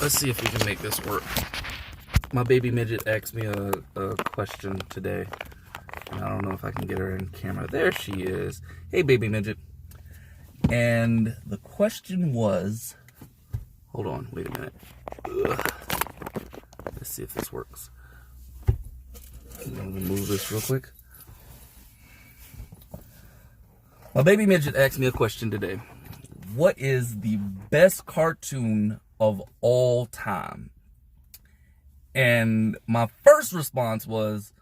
Let's see if we can make this work. My baby midget asked me a question today. And I don't know if I can get her in camera. There she is. Hey, baby midget. And the question was... Hold on, wait a minute. Ugh. Let's see if this works. I'm going to remove this real quick. My baby midget asked me a question today. What is the best cartoon of all time? And my first response was,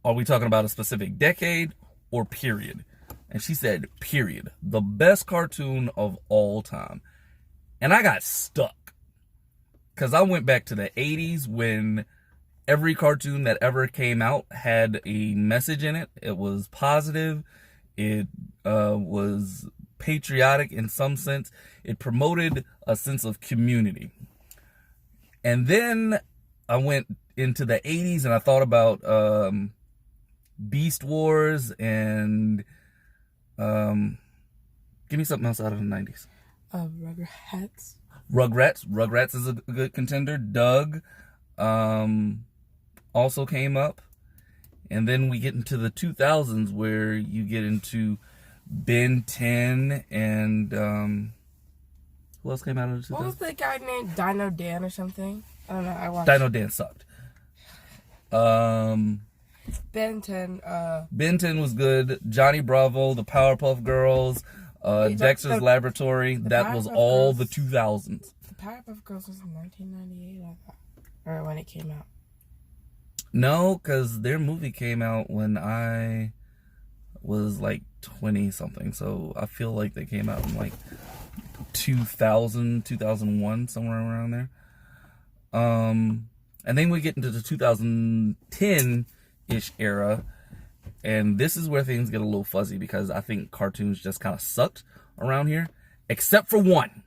are we talking about a specific decade or period? And she said, period. The best cartoon of all time. And I got stuck. Because I went back to the 80s when every cartoon that ever came out had a message in it. It was positive. It was patriotic in some sense. It promoted a sense of community. And then I went into the 80s and I thought about Beast Wars and give me something else out of the 90s. Rugrats. Rugrats is a good contender. Doug also came up. And then we get into the 2000s where you get into Ben 10 and who else came out of the 2000s? What was the guy named Dino Dan or something? I don't know. I watched Dino Dan sucked. Ben 10. Ben 10 was good. Johnny Bravo, the Powerpuff Girls, Dexter's Laboratory. That was all the 2000s. The Powerpuff Girls was in 1998, I thought. Or when it came out. No, because their movie came out when I was like 20 something. So I feel like they came out in like 2000, 2001, somewhere around there. And then we get into the 2010-ish era. And this is where things get a little fuzzy because I think cartoons just kind of sucked around here. Except for one,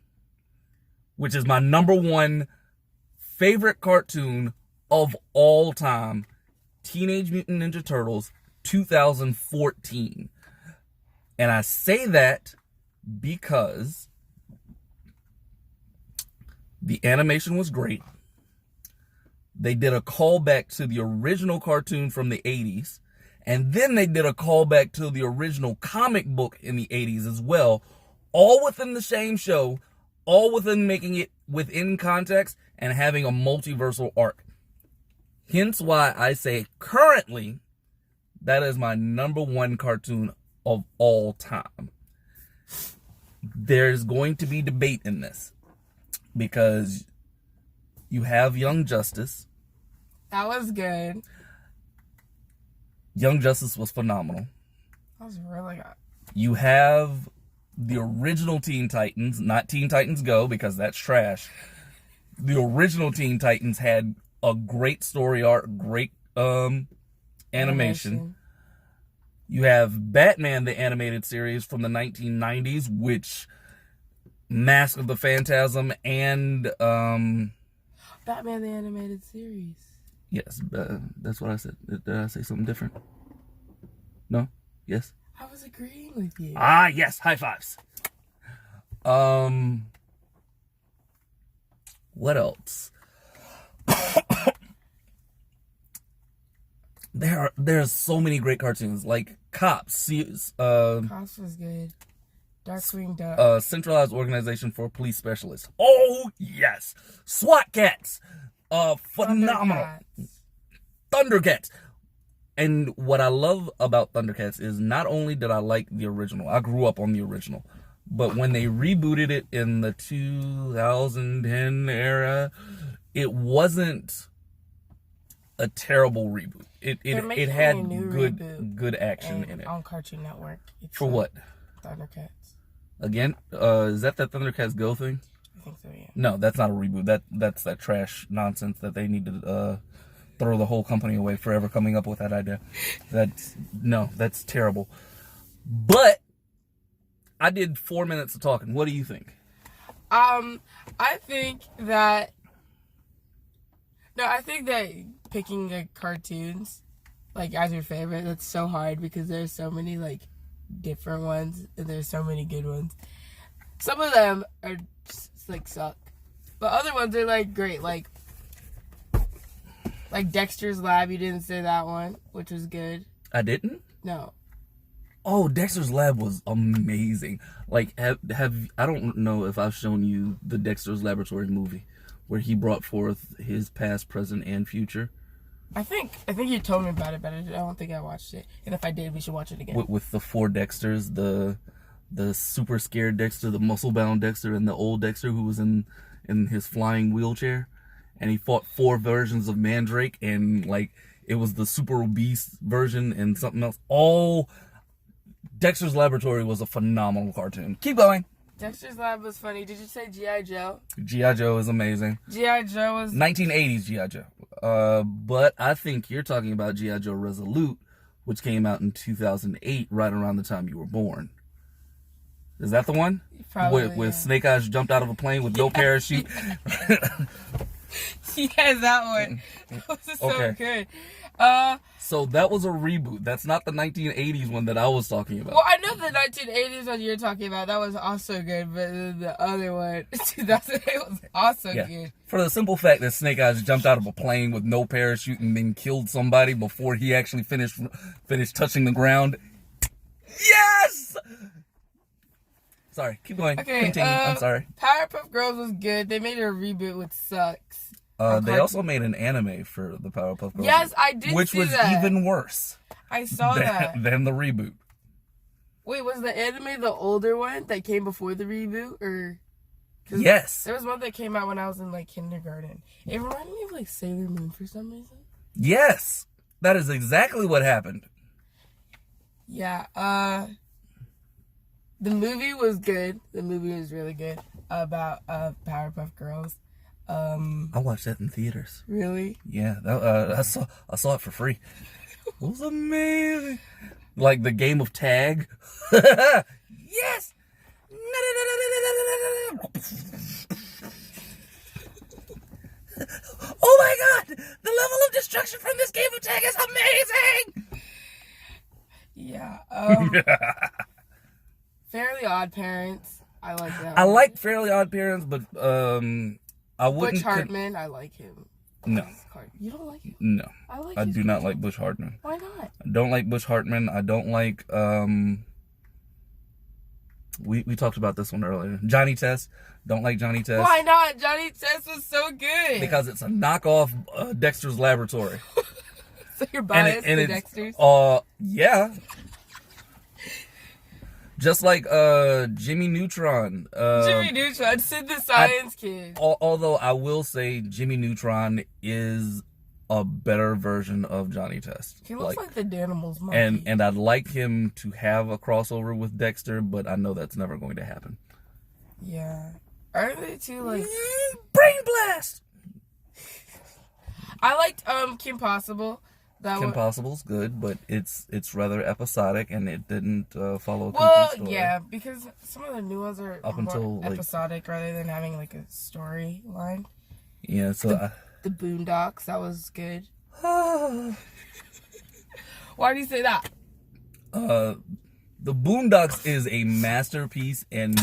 which is my number one favorite cartoon of all time, Teenage Mutant Ninja Turtles 2014. And I say that because the animation was great. They did a callback to the original cartoon from the 80s. And then they did a callback to the original comic book in the 80s as well. All within the same show. All within making it within context and having a multiversal arc. Hence why I say currently that is my number one cartoon of all time. There's going to be debate in this because you have Young Justice. That was good. Young Justice was phenomenal. That was really good. You have the original Teen Titans, not Teen Titans Go because that's trash. The original Teen Titans had a great story arc, great animation. You have Batman, the animated series from the 1990s, which Mask of the Phantasm and... Batman, the animated series. Yes, that's what I said. Did I say something different? No? Yes? I was agreeing with you. Ah, yes. High fives. What else? There's so many great cartoons like Cops. Cops was good. Darkwing Duck. Centralized Organization for Police Specialists. Oh yes, SWAT Cats. Phenomenal. Thundercats. And what I love about Thundercats is not only did I like the original, I grew up on the original, but when they rebooted it in the 2010 era, it wasn't a terrible reboot. It had good action in it. On Cartoon Network. For what? Thundercats. Again, is that Thundercats Go thing? I think so, yeah. No, that's not a reboot. That's that trash nonsense that they need to throw the whole company away for ever coming up with that idea. That's terrible. But I did 4 minutes of talking. What do you think? I think that picking cartoons like as your favorite, that's so hard because there's so many like different ones and there's so many good ones. Some of them are just like suck. But other ones are like great, like Dexter's Lab. You didn't say that one, which was good. I didn't? No. Oh, Dexter's Lab was amazing. Like, have I don't know if I've shown you the Dexter's Laboratory movie where he brought forth his past, present, and future. I think you told me about it, but I don't think I watched it. And if I did, we should watch it again. With the 4 Dexters, the super scared Dexter, the muscle-bound Dexter, and the old Dexter who was in his flying wheelchair. And he fought 4 versions of Mandrake, and, like, it was the super obese version and something else. Oh, Dexter's Laboratory was a phenomenal cartoon. Keep going. Dexter's Lab was funny. Did you say G.I. Joe? G.I. Joe is amazing. G.I. Joe was... 1980s G.I. Joe. But I think you're talking about G.I. Joe Resolute, which came out in 2008, right around the time you were born. Is that the one? Probably, Where Snake Eyes jumped out of a plane with no parachute? Yeah, that one. That was so good. So that was a reboot. That's not the 1980s one that I was talking about. Well, I know the 1980s one you're talking about. That was also good, but the other one, 2008, was also good. For the simple fact that Snake Eyes jumped out of a plane with no parachute and then killed somebody before he actually finished touching the ground. Yes! Sorry, keep going. Okay, continue. I'm sorry. Powerpuff Girls was good. They made a reboot, which sucks. They also made an anime for the Powerpuff Girls. Yes, I did which see was that. even worse. I saw that. Than the reboot. Wait, was the anime the older one that came before the reboot, or? Yes. There was one that came out when I was in like kindergarten. It reminded me of like Sailor Moon for some reason. Yes, that is exactly what happened. Yeah. The movie was good. The movie was really good about Powerpuff Girls. I watched that in theaters. Really? Yeah, I saw it for free. It was amazing. Like the game of tag. Yes. Oh my God! The level of destruction from this game of tag is amazing. Yeah. Fairly Odd Parents. I like that. I like Fairly Odd Parents, but I wouldn't. Butch Hartman. I like him. No. You don't like him? No. I do not like Butch Hartman. Why not? I don't like Butch Hartman. I don't like we talked about this one earlier. Johnny Test. Don't like Johnny Test. Why not? Johnny Test was so good. Because it's a knockoff Dexter's Laboratory. So you're biased to Dexter's? Yeah. Just like Jimmy Neutron. Jimmy Neutron, Sid the Science Kid. Although I will say Jimmy Neutron is a better version of Johnny Test. He looks like the Danimals monkey. And I'd like him to have a crossover with Dexter, but I know that's never going to happen. Yeah. Aren't they too like Brain Blast? I liked Kim Possible. Kim Possible's good, but it's rather episodic and it didn't follow a complete story. Yeah, because some of the new ones are Up more until, episodic rather than having like a storyline. Yeah, so the Boondocks, that was good. Why do you say that? The Boondocks is a masterpiece in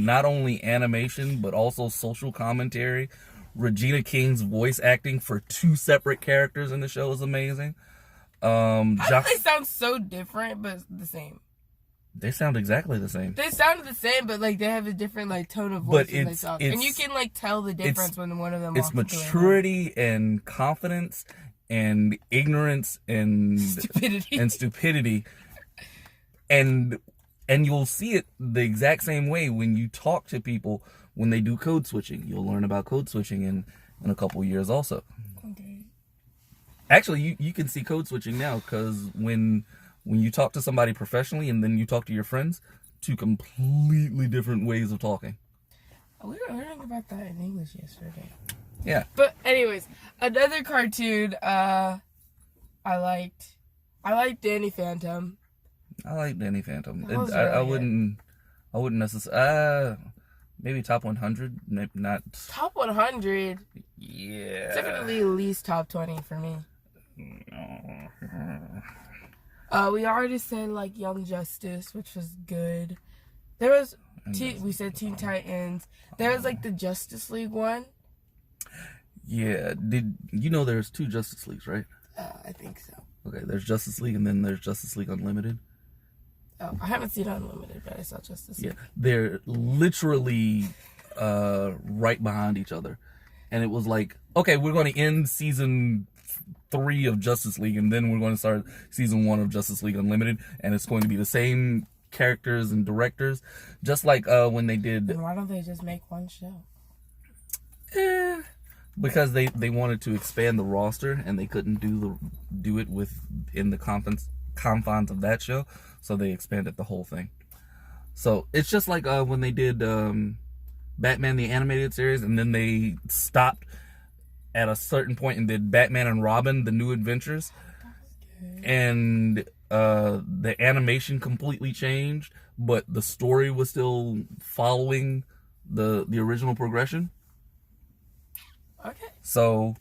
not only animation but also social commentary. Regina King's voice acting for 2 separate characters in the show is amazing. They sound so different, but the same. They sound exactly the same. They sound the same, but like they have a different like tone of voice when they talk, and you can like tell the difference when one of them. It's maturity and confidence and ignorance and stupidity, and you'll see it the exact same way when you talk to people. When they do code switching, you'll learn about code switching in a couple years also. Okay. Actually, you can see code switching now because when you talk to somebody professionally and then you talk to your friends, 2 completely different ways of talking. We were learning about that in English yesterday. Yeah. But anyways, another cartoon I liked Danny Phantom. I like Danny Phantom. I wouldn't necessarily. Maybe top 100, maybe not. Top 100? Yeah. Definitely at least top 20 for me. We already said like Young Justice, which was good. There was, we said Teen Titans. There was like the Justice League one. Yeah. Did you know there's 2 Justice Leagues, right? I think so. Okay, there's Justice League and then there's Justice League Unlimited. Oh, I haven't seen Unlimited, but I saw Justice League. Yeah, they're literally right behind each other. And it was like, okay, we're going to end season 3 of Justice League and then we're going to start season 1 of Justice League Unlimited, and it's going to be the same characters and directors, just like when they did. Then why don't they just make one show? Because they wanted to expand the roster and they couldn't do it within the confines of that show, so they expanded the whole thing. So it's just like when they did Batman the Animated Series, and then they stopped at a certain point and did Batman and Robin The New Adventures, and the animation completely changed, but the story was still following the original progression. Okay. So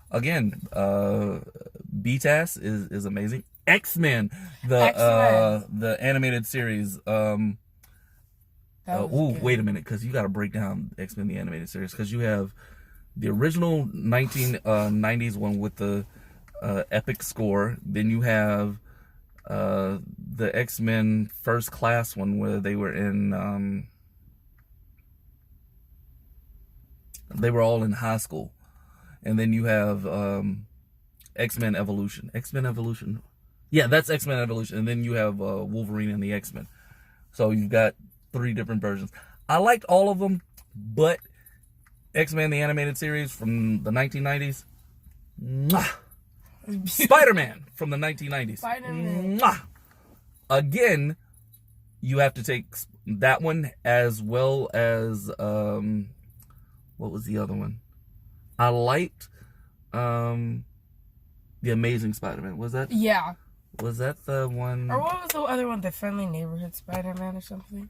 again, BTAS is amazing. X-Men, the animated series. Wait a minute, because you got to break down X-Men the animated series, because you have the original 1990s one with the epic score. Then you have the X-Men First Class one where they were in they were all in high school. And then you have X-Men Evolution. X-Men Evolution. Yeah, that's X-Men Evolution. And then you have Wolverine and the X-Men. So you've got 3 different versions. I liked all of them, but X-Men the animated series from the 1990s. Mwah! Spider-Man from the 1990s. Spider-Man. Mwah! Again, you have to take that one as well as what was the other one? I liked the Amazing Spider-Man. Was that? Yeah. Was that the one? Or what was the other one? The Friendly Neighborhood Spider-Man or something?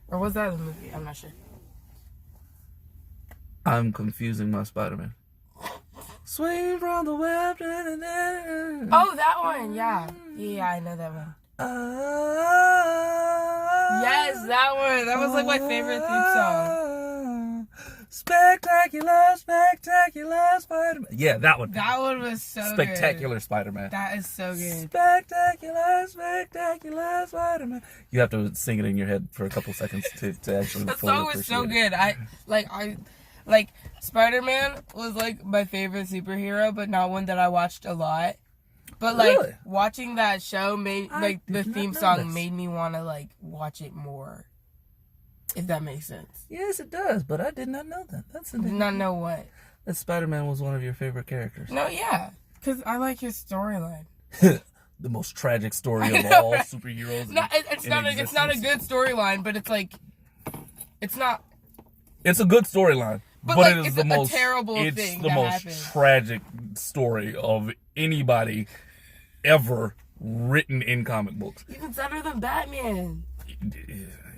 Or was that a movie? I'm not sure. I'm confusing my Spider-Man. Swing from the web. Oh, that one. Yeah. Yeah, I know that one. Yes, that one. That was like my favorite theme song. Spectacular, spectacular Spider-Man. Yeah, that one. That one was so Spectacular good. Spider-Man. That is so good. Spectacular, spectacular Spider-Man. You have to sing it in your head for a couple seconds to actually That fully song was so appreciate it. good. I Spider-Man was like my favorite superhero, but not one that I watched a lot. But like Really? watching that show made I the did theme not know song this. made me want to like watch it more. If that makes sense. Yes, it does, but I did not know that. Did not know what. That Spider-Man was one of your favorite characters. No, yeah, because I like his storyline. The most tragic story of all superheroes. No, it's not a good storyline, but it's like it's not. It's a good storyline, But, but like, it is it's the a most terrible it's thing the that most happened. tragic story of anybody ever written in comic books. Even better than Batman.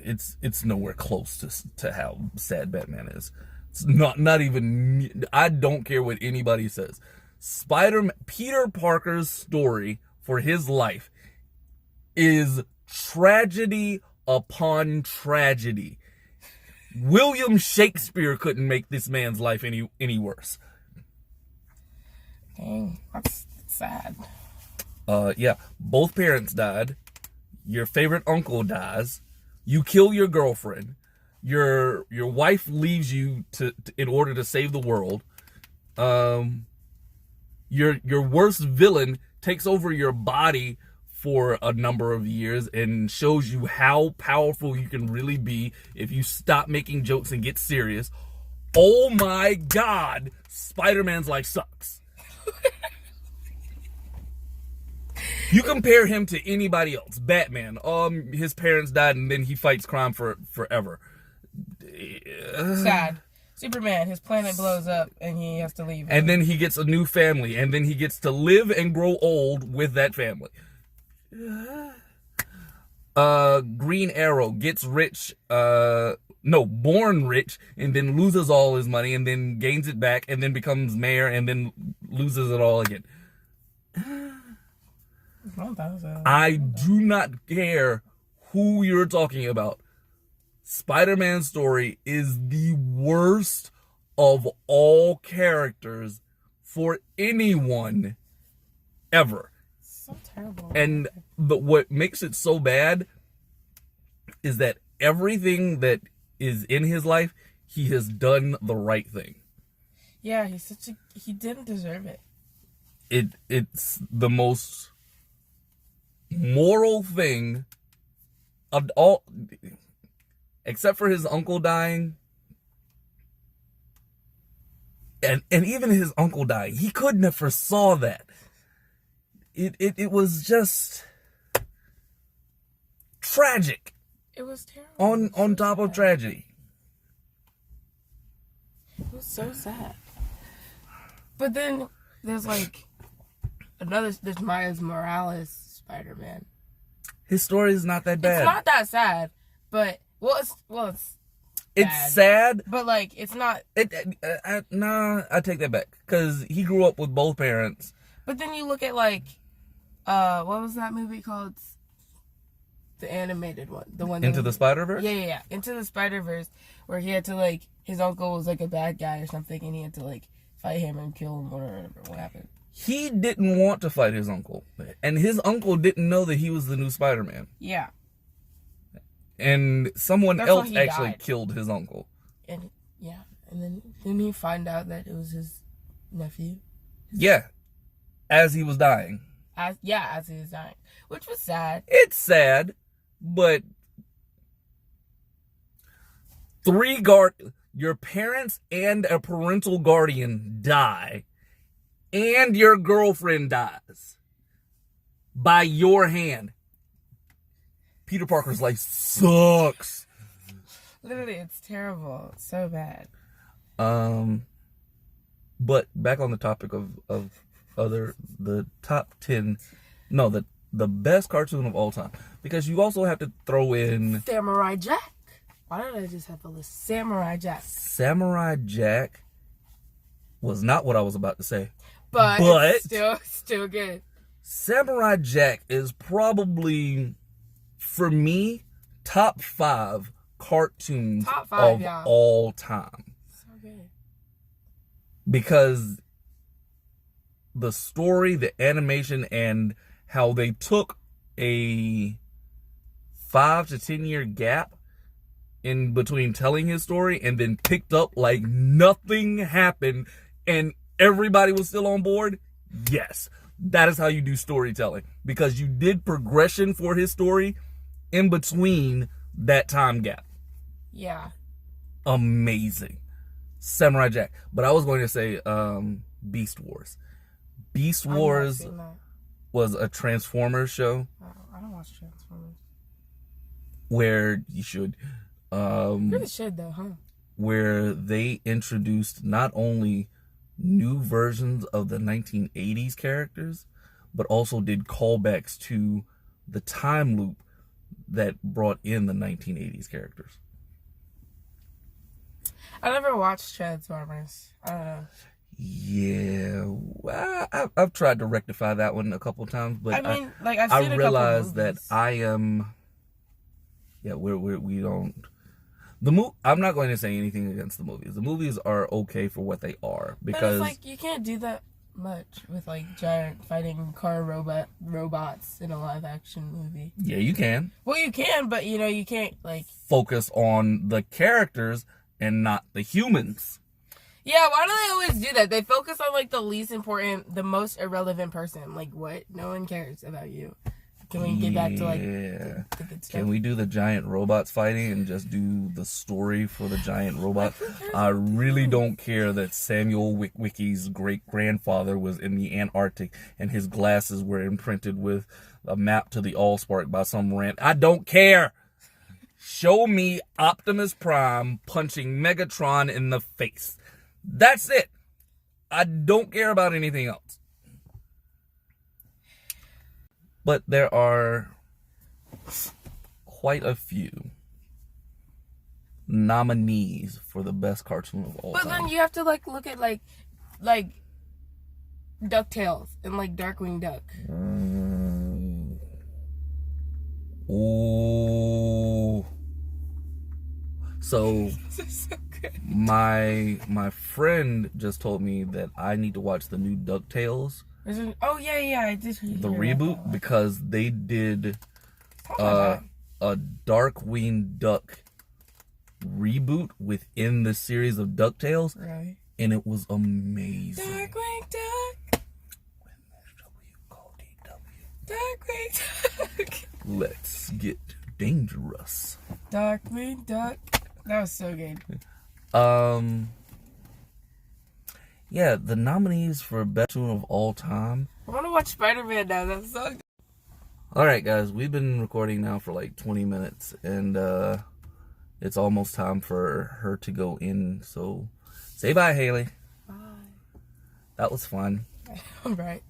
It's nowhere close to how sad Batman is. It's not even. I don't care what anybody says. Peter Parker's story for his life is tragedy upon tragedy. William Shakespeare couldn't make this man's life any worse. Dang, that's sad. Yeah, both parents died. Your favorite uncle dies. You kill your girlfriend. Your wife leaves you in order to save the world. Your worst villain takes over your body for a number of years and shows you how powerful you can really be if you stop making jokes and get serious. Oh my God, Spider-Man's life sucks. You compare him to anybody else. Batman, his parents died and then he fights crime forever. Sad. Superman, his planet blows up and he has to leave. And then he gets a new family and then he gets to live and grow old with that family. Green Arrow gets rich, born rich and then loses all his money and then gains it back and then becomes mayor and then loses it all again. I do not care who you're talking about. Spider-Man's story is the worst of all characters for anyone ever. So terrible. And but what makes it so bad is that everything that is in his life, he has done the right thing. Yeah, he didn't deserve it. It's the most moral thing of all, except for his uncle dying. And even his uncle dying, he couldn't have foresaw that. It was just tragic. It was terrible. On top of tragedy. It was so sad. But then there's like there's Miles Morales Spider-Man. His story is not that bad. It's not that sad, but it's sad, but like it's not. I take that back because he grew up with both parents. But then you look at like, what was that movie called? The animated one, the one Into the Spider-Verse. Yeah, Into the Spider-Verse, where he had to like his uncle was like a bad guy or something, and he had to like fight him and kill him or whatever. What happened? He didn't want to fight his uncle, and his uncle didn't know that he was the new Spider-Man. Yeah. And someone That's else why he actually died. killed his uncle. And yeah, and then didn't he find out that it was his nephew? Yeah, as he was dying. As he was dying, which was sad. It's sad, but your parents and a parental guardian die, and your girlfriend dies by your hand. Peter Parker's life sucks. Literally, it's terrible. It's so bad. But back on the topic of the top 10, no, the best cartoon of all time, because you also have to throw in Samurai Jack. Why did I just have the list? Samurai Jack. Samurai Jack was not what I was about to say. But it's still good. Samurai Jack is probably, for me, top 5 cartoons of all time. So good. Because the story, the animation, and how they took a 5 to 10 year gap in between telling his story and then picked up like nothing happened and everybody was still on board. Yes, that is how you do storytelling, because you did progression for his story in between that time gap. Yeah. Amazing. Samurai Jack. But I was going to say Beast Wars. Beast Wars was a Transformers show. I don't watch Transformers. Where you should. Really should though, huh? Where they introduced not only new versions of the 1980s characters, but also did callbacks to the time loop that brought in the 1980s characters. I never watched Transformers. I don't know. Yeah, I've tried to rectify that one a couple times, but I mean, like I've seen I a realize couple movies. that I am. Yeah, we don't. I'm not going to say anything against the movies. The movies are okay for what they are, because but it's like you can't do that much with like giant fighting car robots in a live action movie. Yeah, you can. Well, you can, but you can't like focus on the characters and not the humans. Yeah, why do they always do that? They focus on like the least important, the most irrelevant person. Like what? No one cares about you. Can we get back to like the good stuff? Can we do the giant robots fighting and just do the story for the giant robot? I really don't care that Samuel Witwicky's great-grandfather was in the Antarctic and his glasses were imprinted with a map to the Allspark by some rant. I don't care. Show me Optimus Prime punching Megatron in the face. That's it. I don't care about anything else. But there are quite a few nominees for the best cartoon of all time. But then you have to like look at like DuckTales and like Darkwing Duck. Ooh. So This is so good. my friend just told me that I need to watch the new DuckTales, Oh yeah, I did hear the about reboot, that one. because they did Oh my God. a Darkwing Duck reboot within the series of DuckTales, Really? and it was amazing. Darkwing Duck. Darkwing Duck. Let's get dangerous. Darkwing Duck. That was so good. Yeah, the nominees for best tune of all time. I want to watch Spider-Man now. That's so good. All right, guys, we've been recording now for like 20 minutes, and it's almost time for her to go in. So say bye, Haley. Bye. That was fun. All right.